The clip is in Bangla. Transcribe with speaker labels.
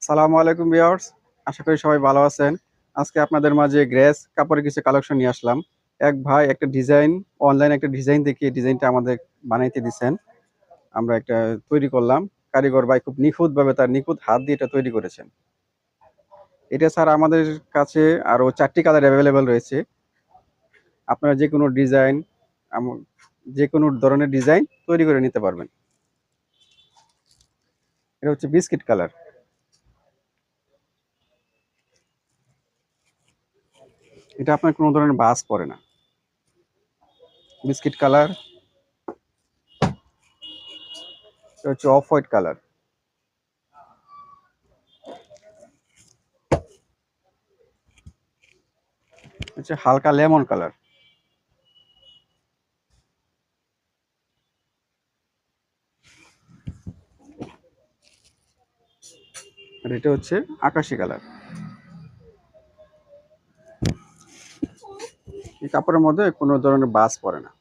Speaker 1: সালামু আলাইকুম ভিউয়ার্স, আশা করি সবাই ভালো আছেন। আজকে আপনাদের মাঝে গ্রেস কাপড়ের কিছু কালেকশন নিয়ে আসলাম। এক ভাই একটা ডিজাইন, অনলাইনে একটা ডিজাইন দেখিয়ে ডিজাইনটা আমাদের বানাইতে দিছেন। আমরা একটা তৈরি করলাম। কারিগর ভাই খুব নিখুঁতভাবে তার নিখুঁত হাত দিয়ে এটা তৈরি করেছেন। এটা ছাড়া আমাদের কাছে আরো 4টি কালার অ্যাভেলেবল রয়েছে। আপনারা যেকোনো ডিজাইন, যেকোনো ধরনের ডিজাইন তৈরি করে নিতে পারবেন। এটা হচ্ছে বিস্কিট কালার। এটা আপনার কোনো ধরনের ভাঁজ পড়ে না। Biscuit colour. এটা হচ্ছে অফ হোয়াইট কালার। হচ্ছে হালকা লেমন কালার। আর এটা হচ্ছে আকাশি কালার। এই কাপড়ের মধ্যে কোনো ধরনের বাজ পড়ে না।